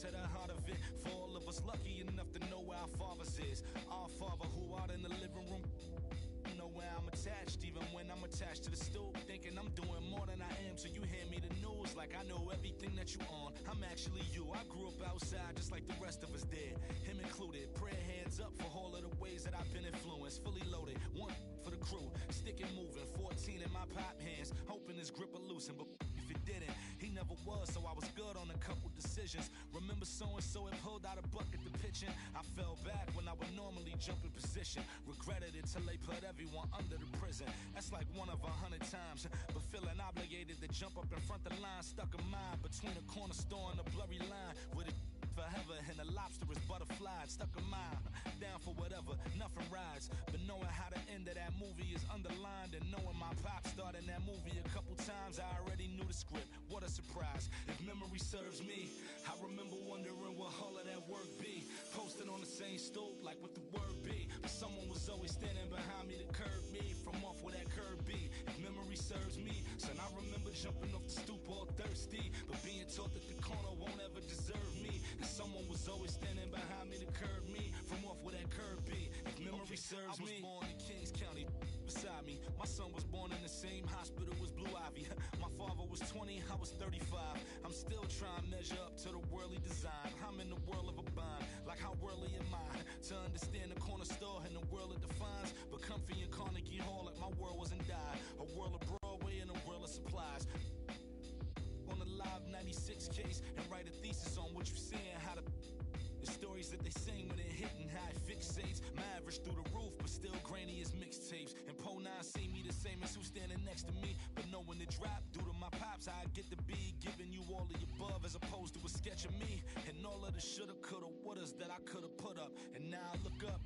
to the heart of it. For all of us lucky enough to know where our fathers is. Our Father who art in the living room. Know where I'm attached, even when I'm attached to the stool. Thinking I'm doing more than I am, so you hand me the news like I know everything that you on. I'm actually you. I grew up outside just like the rest of us did, him included. Prayer hands up for all of the ways that I've been influenced. Fully loaded, one for the crew, stick and moving. 14 in my pop hands, hoping his grip will loosen, but if it didn't, he never was, so I was good on a couple decisions. Remember so-and-so had pulled out a bucket to pitching. I fell back when I would normally jump in position. Regretted it till they put everyone under the prison. That's like 1 of 100 times, but feeling obligated to jump up in front of the line. Stuck in mind between a corner store and a blurry line with it forever and the lobster is butterflied. Stuck in mind, down for whatever, nothing rides. But knowing how the end of that movie is underlined, and knowing my pop starred in that movie a couple times, I already knew the script. What a surprise. If memory serves me, I remember wondering what all of that work be. Posted on the same stoop like what the word be, but someone was always standing behind me to curb me from off where that curb be. If memory serves me, son, I remember jumping off the stoop all thirsty, but being taught that the corner won't ever deserve me. And someone was always standing behind me to curb me from off where that curb be. If memory serves me, I was born in Kings County beside me. My son was born in the same hospital as Blue Ivy. My father was 20, I was 35. I'm still trying to measure up to the worldly design. I'm in the world of a bind, like how worldly am I? To understand the corner store and the world it defines, but comfy in Carnegie Hall like my world wasn't die. A world of Broadway and a world of supplies. On the Live 96 case and write a thesis on what you're seeing, how the stories that they sing when it hit and how it fixates. My average through the roof, but still grainy as mixtapes. And Po 9 see me the same as who's standing next to me, but knowing the drop due to my pops, I get to be giving you all of the above as opposed to a sketch of me and all of the shoulda, coulda, wouldas that I coulda put up. And now I look up,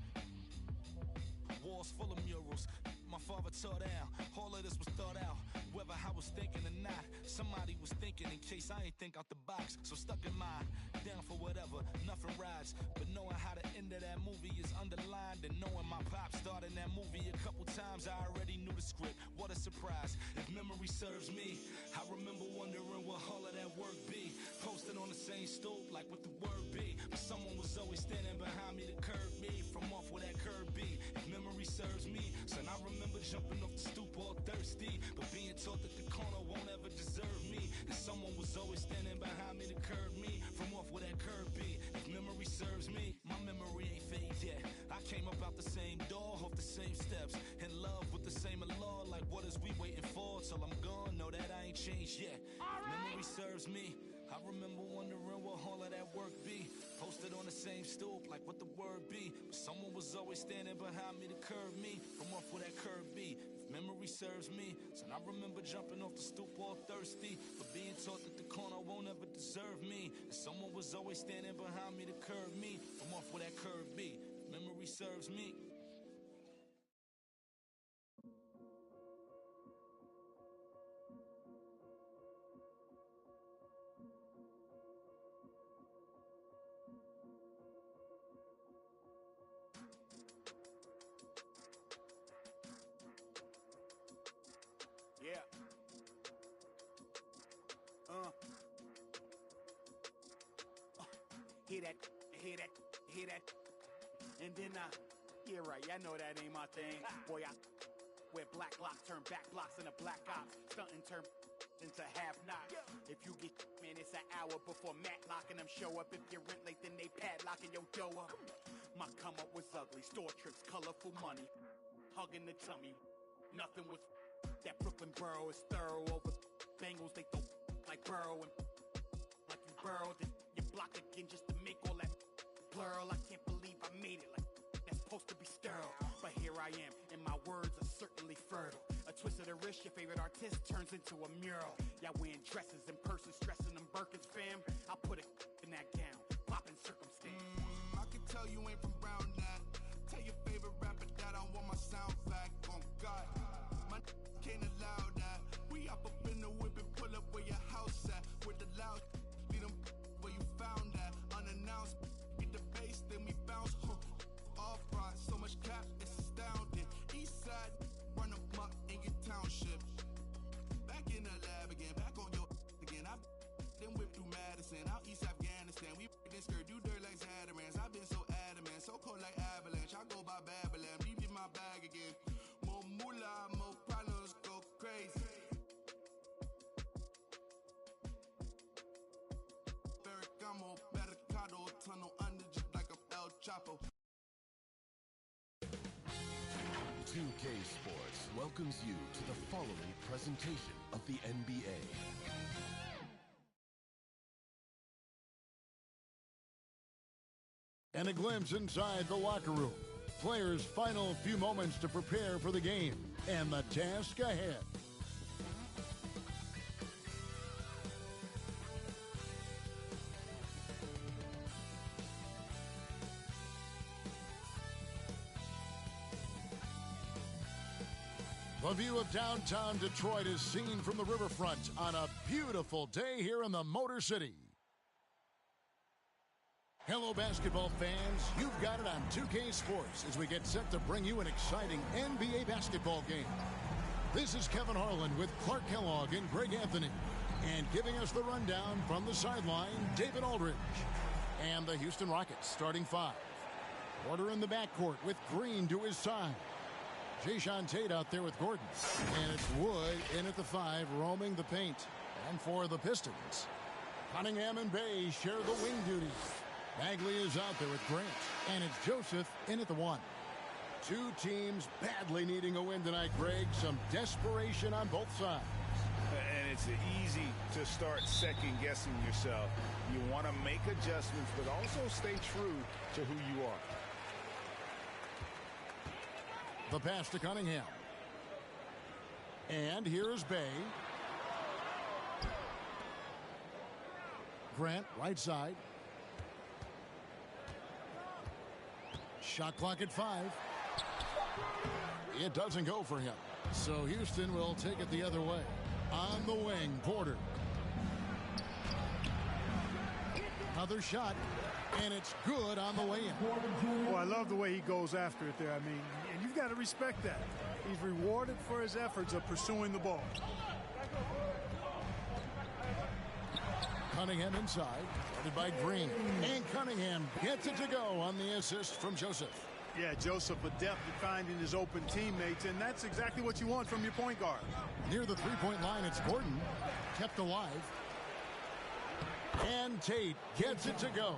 walls full of murals my father tore down. All of this was thought out, whether I was thinking or not. Somebody was thinking in case I ain't think out the box. So stuck in mind, down for whatever, nothing rides. But knowing how the end of that movie is underlined, and knowing my pop starred in that movie a couple times, I already knew the script. What a surprise. If memory serves me, I remember wondering what all of that work be. Posted on the same stoop like what the word be, but someone was always standing behind me to curb me from off where that curb be. If memory serves me, son, I remember jumping off the stoop all thirsty, but being taught that the corner won't ever deserve me, and someone was always standing behind me to curb me from off where that curb be. If memory serves me, my memory ain't fade yet. I came up out the same door, off the same steps, in love with the same law. Like what is we waiting for till I'm gone? Know that I ain't changed yet. If memory serves me, I remember wondering what all of that work be. Posted on the same stoop like what the word be, but someone was always standing behind me to curb me from off where that curb be. If memory serves me, son, I remember jumping off the stoop all thirsty, but being taught that the corner won't ever deserve me, and someone was always standing behind me to curb me from off where that curb be. If memory serves me. Yeah. Hear that, hear that, hear that. And then yeah, right, I know that ain't my thing. Boy, I wear black locks, turn back blocks into black ops, stunting turn into half knocks. If you get, man, it's an hour before Matlock and them show up. If you're rent late, then they padlocking your dough up. My come up was ugly, store trips, colorful money, hugging the tummy. Nothing was that Brooklyn borough is thorough over Bengals. They throw like Burrow and like you burrowed in your block again just to make all that plural. I can't believe I made it like that's supposed to be sterile, but here I am and my words are certainly fertile. A twist of the wrist, your favorite artist turns into a mural. Y'all wearing dresses and purses, stressing them Birkins, fam. I'll put it in that gown, popping circumstance. I can tell you ain't from Brown that. Tell your favorite rapper that I want my sound back. On God, my can't allow that. We up in the whip and pull up where your house at. With the loud, lead them where you found that. Unannounced, get the bass, then we bounce. All front, so much cap, it's astounding. East side, run up in your township. Back in the lab again, back on your again. I then whip through Madison, out East Afghanistan. We bag again. More moolah, more problems, go crazy. Ferragamo, Barricado, tunnel under just like a El Chapo. 2K Sports welcomes you to the following presentation of the NBA. And a glimpse inside the locker room. Players' final few moments to prepare for the game and the task ahead. The view of downtown Detroit is seen from the riverfront on a beautiful day here in the Motor City. Hello, basketball fans. You've got it on 2K Sports as we get set to bring you an exciting NBA basketball game. This is Kevin Harlan with Clark Kellogg and Greg Anthony. And giving us the rundown from the sideline, David Aldridge. And the Houston Rockets starting five. Porter in the backcourt with Green to his side. Jae'Sean Tate out there with Gordon. And it's Wood in at the five, roaming the paint. And for the Pistons, Cunningham and Bay share the wing duties. Bagley is out there with Grant. And it's Joseph in at the one. Two teams badly needing a win tonight, Greg. Some desperation on both sides. And it's easy to start second-guessing yourself. You want to make adjustments, but also stay true to who you are. The pass to Cunningham. And here is Bay. Grant, right side. Shot clock at 5. It doesn't go for him. So Houston will take it the other way. On the wing, Porter. Another shot, and it's good on the way in. Well, I love the way he goes after it there. I mean, and you've got to respect that. He's rewarded for his efforts of pursuing the ball. Cunningham inside, guarded by Green. And Cunningham gets it to go on the assist from Joseph. Yeah, Joseph adept at finding his open teammates, and that's exactly what you want from your point guard. Near the three-point line, it's Gordon, kept alive. And Tate gets it to go.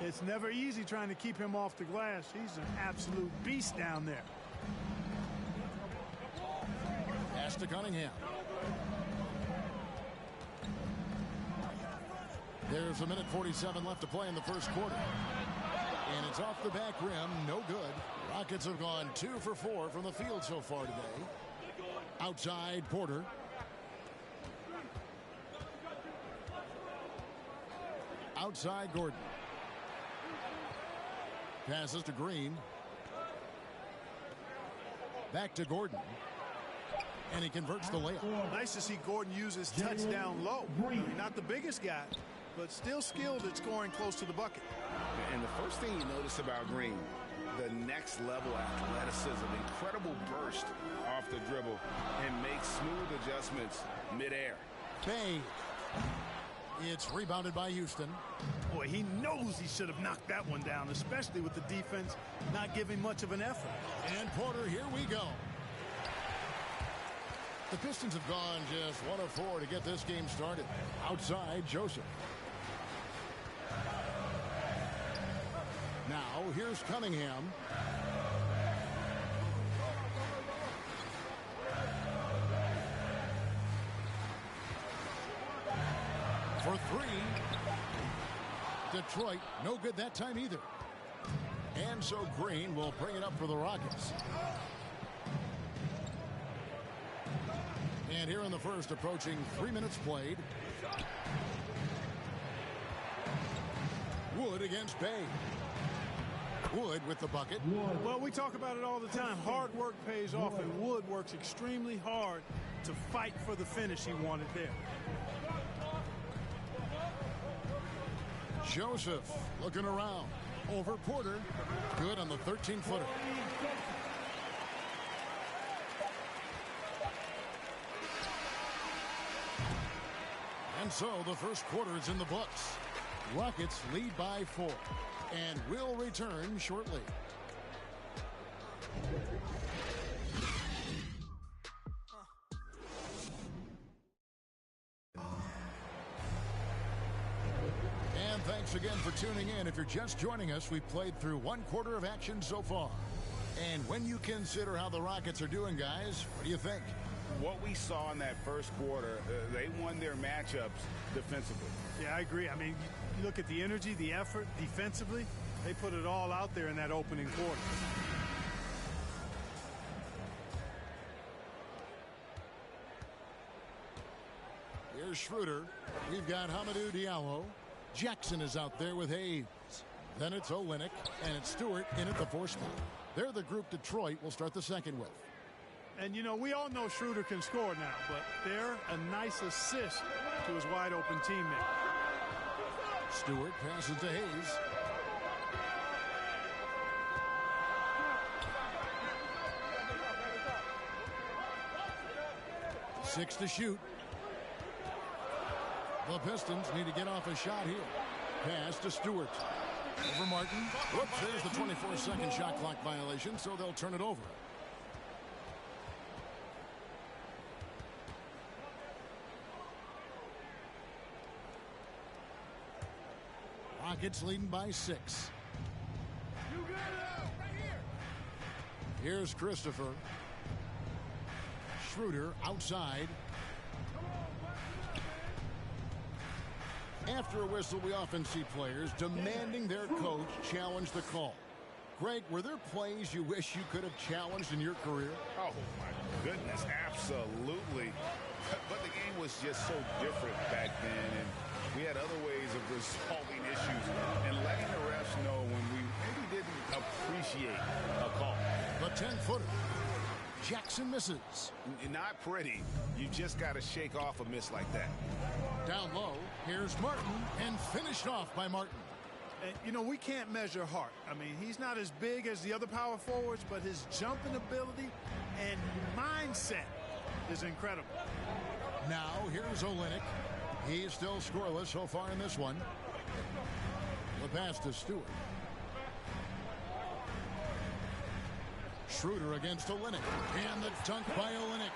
It's never easy trying to keep him off the glass. He's an absolute beast down there. Pass to Cunningham. There's a minute 47 left to play in the first quarter. And it's off the back rim, no good. Rockets have gone 2 for 4 from the field so far today. Outside, Porter. Outside, Gordon. Passes to Green. Back to Gordon. And he converts the layup. Nice to see Gordon use his touch down low. Not the biggest guy, but still skilled at scoring close to the bucket. And the first thing you notice about Green, the next level athleticism, incredible burst off the dribble, and makes smooth adjustments midair. Bay. It's rebounded by Houston. Boy, he knows he should have knocked that one down, especially with the defense not giving much of an effort. And Porter, here we go. The Pistons have gone just 1 of 4 to get this game started. Outside, Joseph. Now, here's Cunningham. For 3. Detroit, no good that time either. And so Green will bring it up for the Rockets. And here in the first, approaching 3 minutes played. Wood against Bay. Wood with the bucket. Well, we talk about it all the time. Hard work pays off, and Wood works extremely hard to fight for the finish he wanted there. Joseph looking around. Over Porter. Good on the 13-footer. And so the first quarter is in the books. Rockets lead by 4 and will return shortly. again for tuning in. If you're just joining us, we've played through 1 quarter of action so far. And when you consider how the Rockets are doing, guys, what do you think? What we saw in that first quarter, they won their matchups defensively. Yeah, I agree. I mean, you look at the energy, the effort defensively, they put it all out there in that opening quarter. Here's Schroeder. We've got Hamidou Diallo. Jackson is out there with Hayes. Then it's Olynyk, and it's Stewart in at the 4 spot. They're the group Detroit will start the second with. And, you know, we all know Schroeder can score now, but they're a nice assist to his wide-open teammate. Stewart passes to Hayes. Six to shoot. The Pistons need to get off a shot here. Pass to Stewart. Over Martin. Whoops, there's the 24-second shot clock violation, so they'll turn it over. Rockets leading by 6. Here's Christopher. Schroeder outside. After a whistle, we often see players demanding their coach challenge the call. Greg, were there plays you wish you could have challenged in your career? Oh, my goodness, absolutely. But the game was just so different back then, and we had other ways of resolving issues and letting the refs know when we maybe didn't appreciate a call. The 10-footer. Jackson misses. Not pretty. You just got to shake off a miss like that. Down low, here's Martin, and finished off by Martin. And, you know, we can't measure Hart. I mean, he's not as big as the other power forwards, but his jumping ability and mindset is incredible. Now, here's Olynyk. He's still scoreless so far in this one. The pass to Stewart. Schroeder against Olynyk. And the dunk by Olynyk.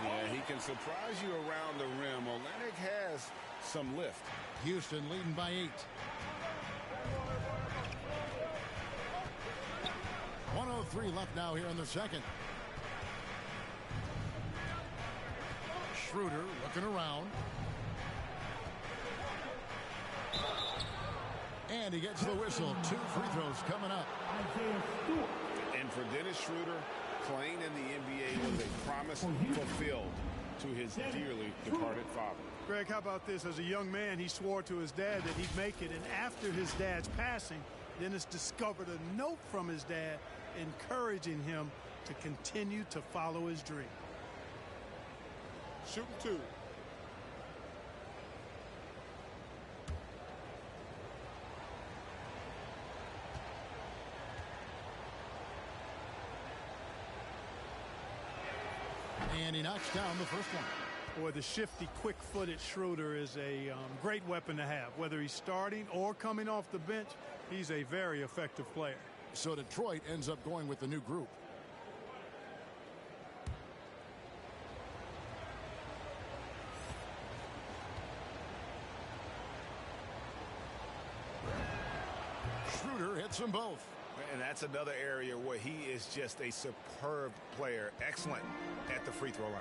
Yeah, he can surprise you around the rim. Olynyk has some lift. Houston leading by 8. 1:03 left now here in the second. Schroeder looking around. And he gets the whistle. 2 free throws coming up. And for Dennis Schroeder, playing in the NBA was a promise fulfilled to his dearly departed father. Greg, how about this? As a young man, he swore to his dad that he'd make it. And after his dad's passing, Dennis discovered a note from his dad encouraging him to continue to follow his dream. Shooting 2. And he knocks down the first one. Boy, the shifty, quick-footed Schroeder is a great weapon to have. Whether he's starting or coming off the bench, he's a very effective player. So Detroit ends up going with the new group. Schroeder hits them both. And that's another area where he is just a superb player. Excellent at the free throw line.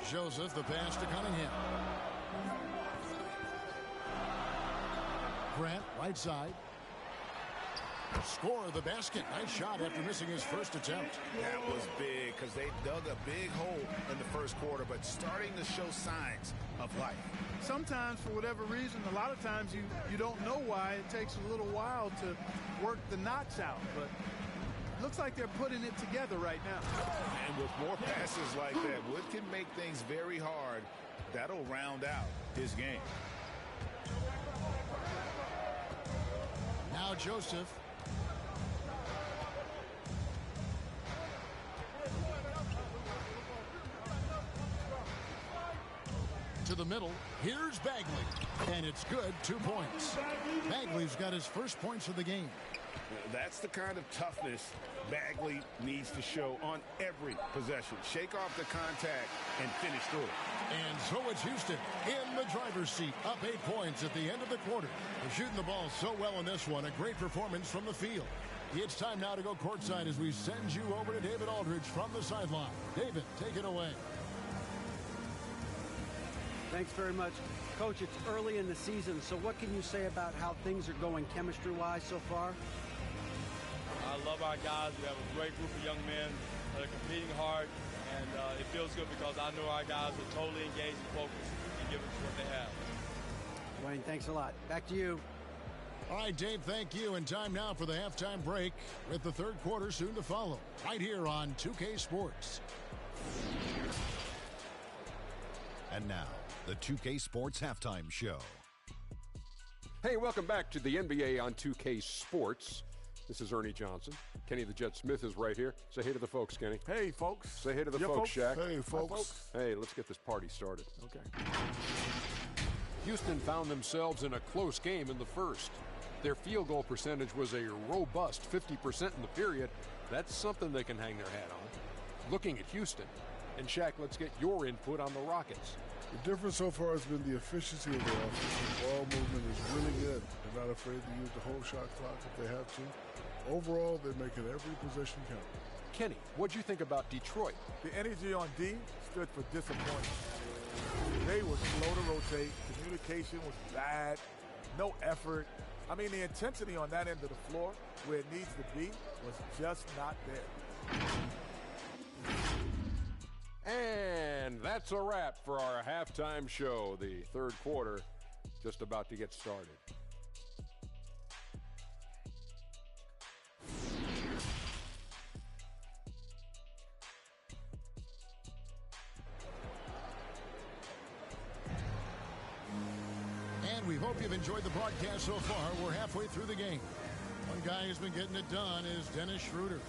Joseph, the pass to Cunningham. Grant, right side. Score the basket. Nice shot after missing his first attempt. That was big because they dug a big hole in the first quarter, but starting to show signs of life. Sometimes, for whatever reason, a lot of times you don't know why. It takes a little while to work the knots out, but it looks like they're putting it together right now. And with more passes like that, Wood can make things very hard. That'll round out his game. Now Joseph. To the middle. Here's Bagley. And it's good. 2 points. Bagley's got his first points of the game. That's the kind of toughness Bagley needs to show on every possession. Shake off the contact and finish through it. And so it's Houston in the driver's seat, up 8 points at the end of the quarter. They're shooting the ball so well in this one. A great performance from the field. It's time now to go courtside as we send you over to David Aldridge from the sideline. David, take it away. Thanks very much. Coach, it's early in the season, so what can you say about how things are going chemistry-wise so far? I love our guys. We have a great group of young men that are competing hard, and it feels good because I know our guys are totally engaged and focused and giving us what they have. Wayne, thanks a lot. Back to you. All right, Dave, thank you. And time now for the halftime break with the third quarter soon to follow right here on 2K Sports. And now, the 2K Sports Halftime Show. Hey, welcome back to the NBA on 2K Sports. This is Ernie Johnson. Kenny the Jet Smith is right here. Say hey to the folks, Kenny. Hey, folks. Say hey to the folks, Shaq. Hey, folks. Hey, let's get this party started. Okay. Houston found themselves in a close game in the first. Their field goal percentage was a robust 50% in the period. That's something they can hang their hat on. Looking at Houston. And Shaq, let's get your input on the Rockets. The difference so far has been the efficiency of the offense. The ball movement is really good. They're not afraid to use the whole shot clock if they have to. Overall, they're making every possession count. Kenny, what'd you think about Detroit? The energy on D stood for disappointment. They were slow to rotate. Communication was bad. No effort. I mean, the intensity on that end of the floor, where it needs to be, was just not there. And that's a wrap for our halftime show. The third quarter just about to get started. And we hope you've enjoyed the broadcast so far. We're halfway through the game. One guy who's been getting it done is Dennis Schroeder.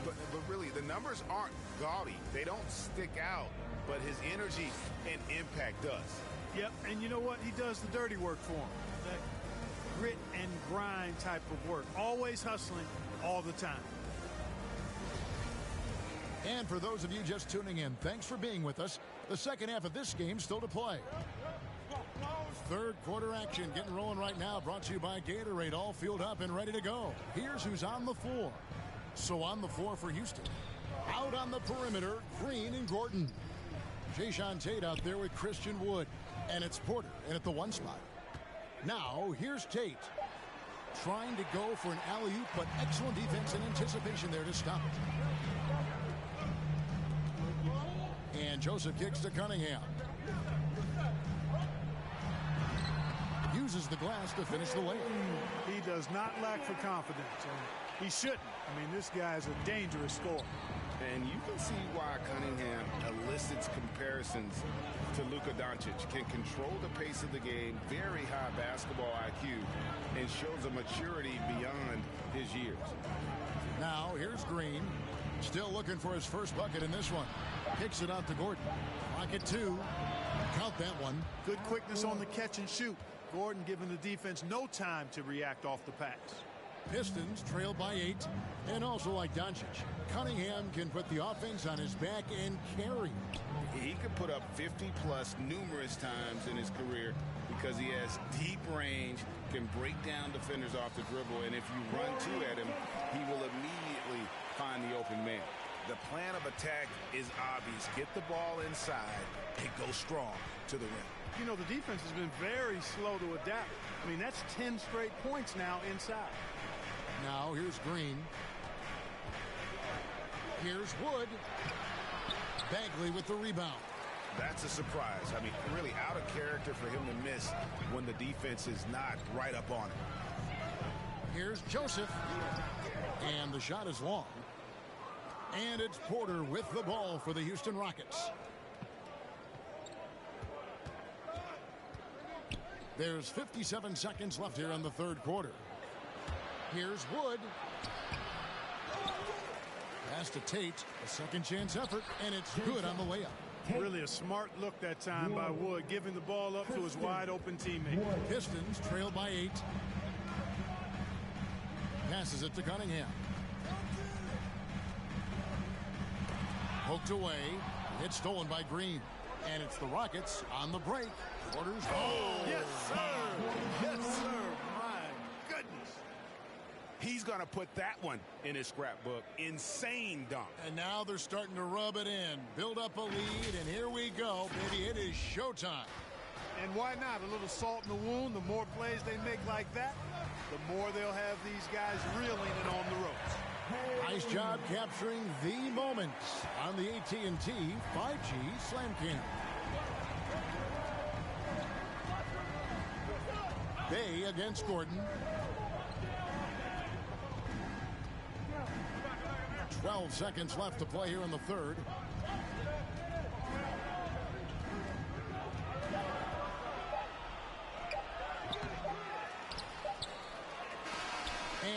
But really, the numbers aren't gaudy. They don't stick out, but his energy and impact does. Yep, and you know what? He does the dirty work for him. That grit and grind type of work. Always hustling all the time. And for those of you just tuning in, thanks for being with us. The second half of this game still to play. Third quarter action getting rolling right now, brought to you by Gatorade, all fueled up and ready to go. Here's who's on the floor. So on the floor for Houston. Out on the perimeter, Green and Gordon. Jae'Sean Tate out there with Christian Wood. And it's Porter in at the one spot. Now, here's Tate. Trying to go for an alley-oop, but excellent defense and anticipation there to stop it. And Joseph kicks to Cunningham. Uses the glass to finish the layup. He does not lack for confidence, and he shouldn't. I mean, this guy is a dangerous scorer. And you can see why Cunningham elicits comparisons to Luka Doncic. Can control the pace of the game, very high basketball IQ, and shows a maturity beyond his years. Now, here's Green. Still looking for his first bucket in this one. Kicks it out to Gordon. Clock at 2. Count that one. Good quickness on the catch and shoot. Gordon giving the defense no time to react off the pass. Pistons trail by 8. And also like Doncic, Cunningham can put the offense on his back and carry. He could put up 50-plus numerous times in his career because he has deep range, can break down defenders off the dribble, and if you run two at him, he will immediately find the open man. The plan of attack is obvious. Get the ball inside and go strong to the rim. You know, the defense has been very slow to adapt. I mean, that's 10 straight points now inside. Now, here's Green. Here's Wood. Bagley with the rebound. That's a surprise. I mean, really out of character for him to miss when the defense is not right up on him. Here's Joseph. And the shot is long. And it's Porter with the ball for the Houston Rockets. There's 57 seconds left here in the third quarter. Here's Wood. Pass to Tate. A second chance effort, and it's good on the layup. Really a smart look that time by Wood, giving the ball up to his wide open teammate. Pistons trail by 8. Passes it to Cunningham. Poked away. It's stolen by Green. And it's the Rockets on the break. Orders. Oh, yes, sir. Yes, sir. My goodness. He's going to put that one in his scrapbook. Insane dunk. And now they're starting to rub it in. Build up a lead, and here we go, baby. It is showtime. And why not? A little salt in the wound. The more plays they make like that, the more they'll have these guys reeling and on the ropes. Nice job capturing the moments on the AT&T 5G Slam Cam. Bay against Gordon. 12 seconds left to play here in the third.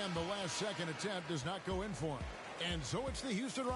And the last second attempt does not go in for him. And so it's the Houston Rockets.